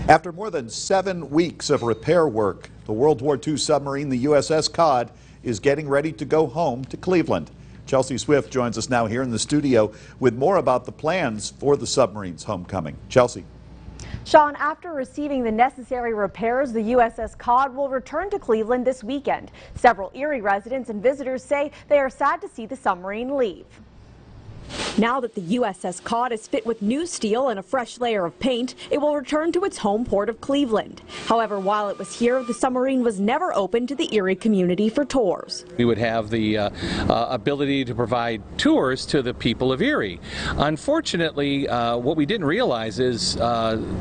After more than 7 weeks of repair work, the World War II submarine, the USS COD, is getting ready to go home to Cleveland. Chelsea Swift joins us now here in the studio with more about the plans for the submarine's homecoming. Chelsea. Sean, after receiving the necessary repairs, the USS COD will return to Cleveland this weekend. Several Erie residents and visitors say they are sad to see the submarine leave. Now that the USS COD is fit with new steel and a fresh layer of paint, it will return to its home port of Cleveland. However, while it was here, the submarine was never open to the Erie community for tours. We would have the ability to provide tours to the people of Erie. Unfortunately, what we didn't realize is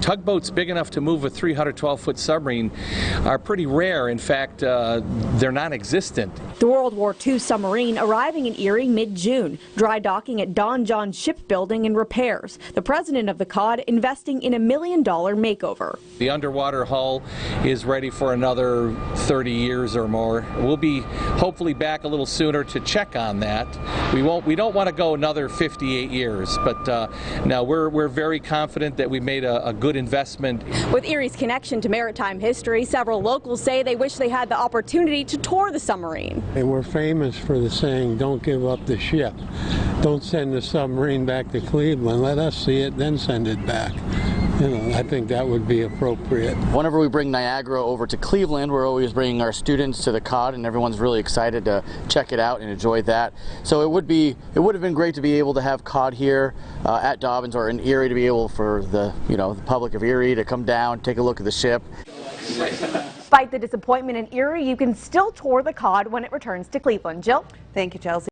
tugboats big enough to move a 312-foot submarine are pretty rare. In fact, they're non-existent. The World War II submarine arriving in Erie mid-June, dry docking at Don John Shipbuilding and repairs. The president of the COD investing in $1 million makeover. The underwater hull is ready for another 30 years or more. We'll be hopefully back a little sooner to check on that. We don't want to go another 58 years, but now we're very confident that we made a good investment. With Erie's connection to maritime history, several locals say they wish they had the opportunity to tour the submarine. And we're famous for the saying, "Don't give up the ship. Don't send the submarine back to Cleveland. Let us see it, then send it back." You know, I think that would be appropriate. Whenever we bring Niagara over to Cleveland, we're always bringing our students to the COD, and everyone's really excited to check it out and enjoy that. So it would have been great to be able to have COD here at Dobbins or in Erie, to be able for the public of Erie to come down, take a look at the ship. Despite the disappointment in Erie, you can still tour the COD when it returns to Cleveland. Jill? Thank you, Chelsea.